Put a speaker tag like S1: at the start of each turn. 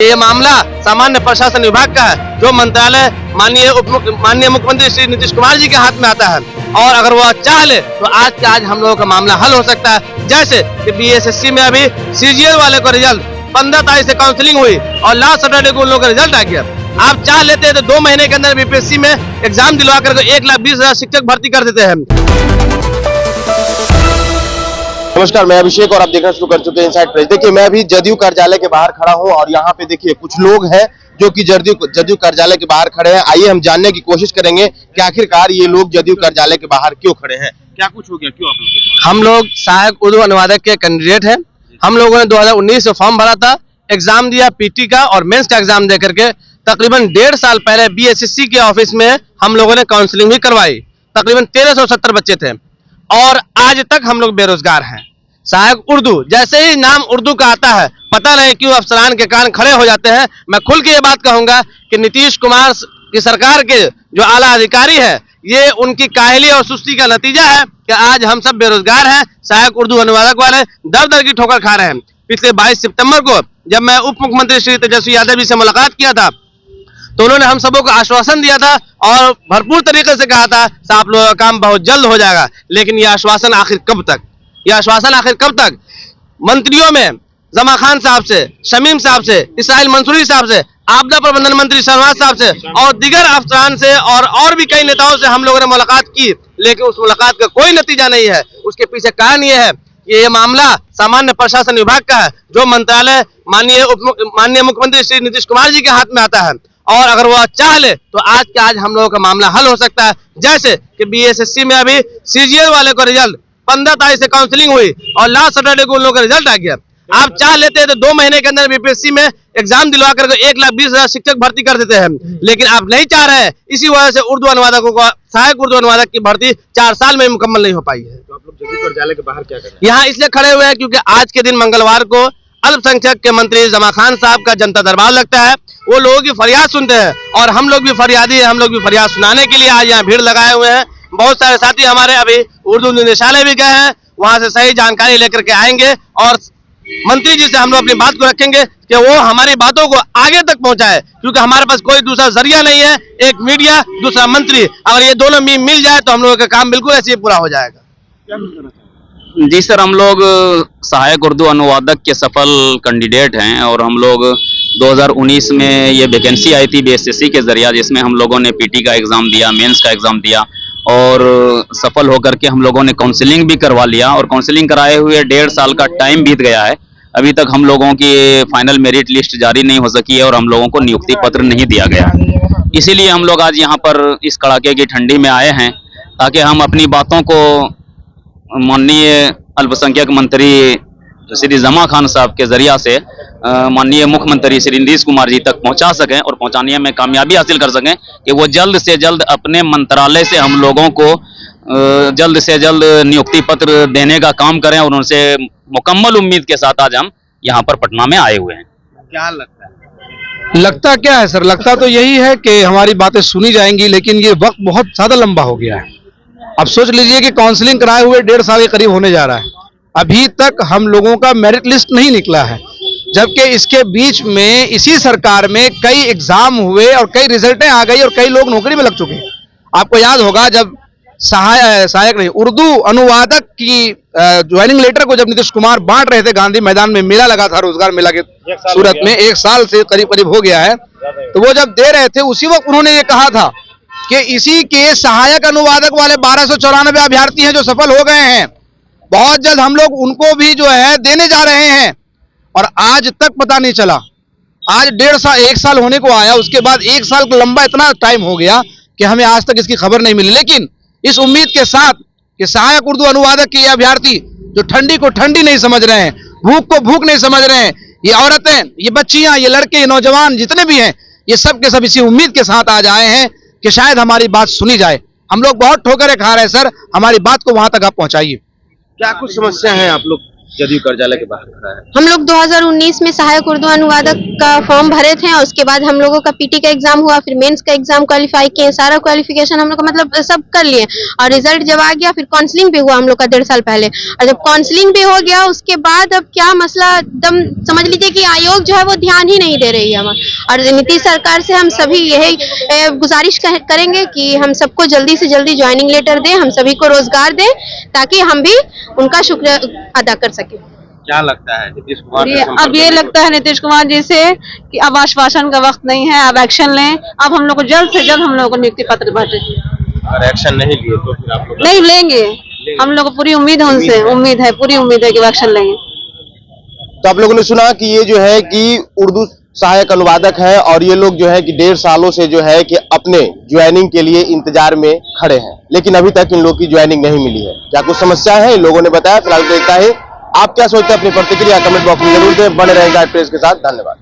S1: ये मामला सामान्य प्रशासन विभाग का है, जो मंत्रालय माननीय मुख्यमंत्री श्री नीतीश कुमार जी के हाथ में आता है। और अगर वो चाह ले तो आज के आज हम लोगों का मामला हल हो सकता है। जैसे कि बीएसएससी में अभी सीजीएल वाले को रिजल्ट 15 तारीख से काउंसलिंग हुई और लास्ट सैटरडे को उन लोगों का रिजल्ट आ गया। आप चाह लेते तो 2 महीने के अंदर बीपीएससी में एग्जाम दिलवा कर 1,20,000 शिक्षक भर्ती कर देते हैं।
S2: नमस्कार, मैं अभिषेक और आप देखना शुरू कर चुके हैं इनसाइड प्रेस। देखिए, मैं अभी जदयू कार्यालय के बाहर खड़ा हूं और यहाँ पे देखिए कुछ लोग हैं जो कि जदयू कार्यालय के बाहर खड़े हैं। आइए हम जानने की कोशिश करेंगे कि आखिरकार ये लोग जदयू कार्यालय के बाहर क्यों खड़े हैं, क्या कुछ हो गया, क्यों आप लोग?
S1: हम लोग सहायक उर्दू अनुवादक के कैंडिडेट हैं। हम लोगों ने 2019 में फॉर्म भरा था, एग्जाम दिया पीटी का और मेंस का एग्जाम दे करके। तकरीबन 1.5 साल पहले बीएसएससी के ऑफिस में हम लोगों ने काउंसलिंग भी करवाई। तकरीबन 1370 बच्चे थे और आज तक हम लोग बेरोजगार हैं। सहायक उर्दू, जैसे ही नाम उर्दू का आता है पता नहीं क्यों अफसरान के कान खड़े हो जाते हैं। मैं खुल के ये बात कहूंगा कि नीतीश कुमार की सरकार के जो आला अधिकारी है, ये उनकी काहली और सुस्ती का नतीजा है कि आज हम सब बेरोजगार हैं। सहायक उर्दू अनुवादक वाले दर दर की ठोकर खा रहे हैं। पिछले 22 सितंबर को जब मैं उप मुख्यमंत्री श्री तेजस्वी यादव जी से मुलाकात किया था तो उन्होंने हम सबों को आश्वासन दिया था और भरपूर तरीके से कहा था आप लोगों का काम बहुत जल्द हो जाएगा। लेकिन यह आश्वासन आखिर कब तक? यह आश्वासन आखिर कब तक? मंत्रियों में जमा खान साहब से, शमीम साहब से, इस्राइल मंसूरी साहब से, आपदा प्रबंधन मंत्री शहनवाज साहब से और दीगर अफसरान से और भी कई नेताओं से हम लोगों ने मुलाकात की, लेकिन उस मुलाकात का कोई नतीजा नहीं है। उसके पीछे कारण यह है कि ये मामला सामान्य प्रशासन विभाग का है, जो मंत्रालय माननीय मुख्यमंत्री श्री नीतीश कुमार जी के हाथ में आता है। और अगर वो चाह ले तो आज के आज हम लोगों का मामला हल हो सकता है। जैसे कि बीएसएससी में अभी सीजीएल वाले को रिजल्ट 15 तारीख से काउंसलिंग हुई और लास्ट सैटरडे को उन लोगों का रिजल्ट आ गया। आप चाह लेते तो 2 महीने के अंदर बीपीएससी में एग्जाम दिलवा कर 1,20,000 शिक्षक भर्ती कर देते हैं, लेकिन आप नहीं चाह रहे हैं। इसी वजह से उर्दू अनुवादकों को, सहायक उर्दू अनुवादक की भर्ती 4 साल में मुकम्मल नहीं हो पाई है।
S2: तो आप लोग जदयू कार्यालय के बाहर क्या कर रहे हैं?
S1: यहाँ इसलिए खड़े हुए हैं क्योंकि आज के दिन मंगलवार को अल्पसंख्यक के मंत्री जमा खान साहब का जनता दरबार लगता है। वो लोगों की फरियाद सुनते हैं और हम लोग भी फरियादी है। हम लोग भी फरियाद सुनाने के लिए आज यहाँ भीड़ लगाए हुए हैं। बहुत सारे साथी हमारे अभी उर्दू निदेशालय भी गए हैं, वहां से सही जानकारी लेकर के आएंगे और मंत्री जी से हम लोग अपनी बात को रखेंगे कि वो हमारी बातों को आगे तक पहुंचाए, क्योंकि हमारे पास कोई दूसरा जरिया नहीं है। एक मीडिया, दूसरा मंत्री, अगर ये दोनों मिल जाए तो हम लोगों का काम बिल्कुल ऐसे ही पूरा हो जाएगा।
S3: जी सर, हम लोग सहायक उर्दू अनुवादक के सफल कैंडिडेट हैं और हम लोग 2019 में ये वैकेंसी आई थी बीएसएससी के जरिया, जिसमें हम लोगों ने पीटी का एग्ज़ाम दिया, मेंस का एग्ज़ाम दिया और सफल होकर के हम लोगों ने काउंसलिंग भी करवा लिया। और काउंसलिंग कराए हुए 1.5 साल का टाइम बीत गया है। अभी तक हम लोगों की फाइनल मेरिट लिस्ट जारी नहीं हो सकी है और हम लोगों को नियुक्ति पत्र नहीं दिया गया। इसीलिए हम लोग आज यहाँ पर इस कड़ाके की ठंडी में आए हैं ताकि हम अपनी बातों को माननीय अल्पसंख्यक मंत्री श्री जमा खान साहब के जरिया से माननीय मुख्यमंत्री श्री नीतीश कुमार जी तक पहुंचा सकें और पहुंचाने में कामयाबी हासिल कर सकें कि वो जल्द से जल्द अपने मंत्रालय से हम लोगों को जल्द से जल्द नियुक्ति पत्र देने का काम करें। और उनसे मुकम्मल उम्मीद के साथ आज हम यहाँ पर पटना में आए हुए हैं।
S1: क्या लगता है?
S4: लगता क्या है सर? लगता तो यही है कि हमारी बातें सुनी जाएंगी, लेकिन ये वक्त बहुत ज्यादा लंबा हो गया है। अब सोच लीजिए कि काउंसलिंग कराए हुए 1.5 साल के करीब होने जा रहा है, अभी तक हम लोगों का मेरिट लिस्ट नहीं निकला है, जबकि इसके बीच में इसी सरकार में कई एग्जाम हुए और कई रिजल्टें आ गई और कई लोग नौकरी में लग चुके हैं। आपको याद होगा जब सहायक नहीं, उर्दू अनुवादक की ज्वाइनिंग लेटर को जब नीतीश कुमार बांट रहे थे, गांधी मैदान में मेला लगा था, रोजगार मेला के सूरत में, 1 साल से करीब करीब हो गया है, तो वो जब दे रहे थे उसी वक्त उन्होंने ये कहा था कि इसी के सहायक अनुवादक वाले 1294 अभ्यर्थी हैं जो सफल हो गए हैं, बहुत जल्द हम लोग उनको भी जो है देने जा रहे हैं। और आज तक पता नहीं चला। आज 1 साल होने को आया, उसके बाद 1 साल का लंबा इतना टाइम हो गया कि हमें आज तक इसकी खबर नहीं मिली। लेकिन इस उम्मीद के साथ कि सहायक उर्दू अनुवादक के ये अभ्यर्थी जो ठंडी को ठंडी नहीं समझ रहे हैं, भूख को भूख नहीं समझ रहे हैं, ये औरतें, ये बच्चियां, ये लड़के, ये नौजवान जितने भी हैं, ये सब के सब इसी उम्मीद के साथ आज आए हैं कि शायद हमारी बात सुनी जाए। हम लोग बहुत ठोकरें खा रहे हैं सर, हमारी बात को वहां तक आप पहुंचाइए।
S2: क्या कुछ समस्या है आप लोग? जदयू कार्यालय के बाहर खड़ा है?
S5: हम लोग 2019 में सहायक उर्दू अनुवादक का फॉर्म भरे थे और उसके बाद हम लोगों का पीटी का एग्जाम हुआ, फिर मेंस का एग्जाम क्वालिफाई किए, सारा क्वालिफिकेशन हम लोग का मतलब सब कर लिए और रिजल्ट जब आ गया फिर काउंसलिंग भी हुआ हम लोग का 1.5 साल पहले। और जब काउंसलिंग भी हो गया उसके बाद अब क्या मसला एकदम समझ लीजिए कि आयोग जो है वो ध्यान ही नहीं दे रही है हमारा। और नीतीश सरकार से हम सभी यही गुजारिश करेंगे कि हम सबको जल्दी से जल्दी ज्वाइनिंग लेटर दें, हम सभी को रोजगार दें ताकि हम भी उनका शुक्रिया अदा कर सकें।
S2: क्या लगता है नीतीश कुमार?
S6: अब ये लगता है नीतीश कुमार जी से कि अब आश्वासन का वक्त नहीं है, अब एक्शन लें। अब हम लोग को जल्द से जल्द हम लोग को नियुक्ति पत्र बांटे।
S2: अगर एक्शन नहीं लिए तो फिर आप लोग
S6: नहीं लेंगे, हम लोग को पूरी उम्मीद है उनसे, उम्मीद है, पूरी उम्मीद है कि वो एक्शन लेंगे।
S2: तो आप लोगों ने सुना कि ये जो है कि उर्दू सहायक अनुवादक है और ये लोग जो है कि 1.5 सालों से जो है कि अपने ज्वाइनिंग के लिए इंतजार में खड़े हैं, लेकिन अभी तक इन लोग की ज्वाइनिंग नहीं मिली है। क्या कुछ समस्या है इन लोगों ने बताया, फिलहाल देखता है। आप क्या सोचते हैं अपनी प्रतिक्रिया कमेंट बॉक्स में जरूर दें। बने रहें इंसाइड प्रेस के साथ। धन्यवाद।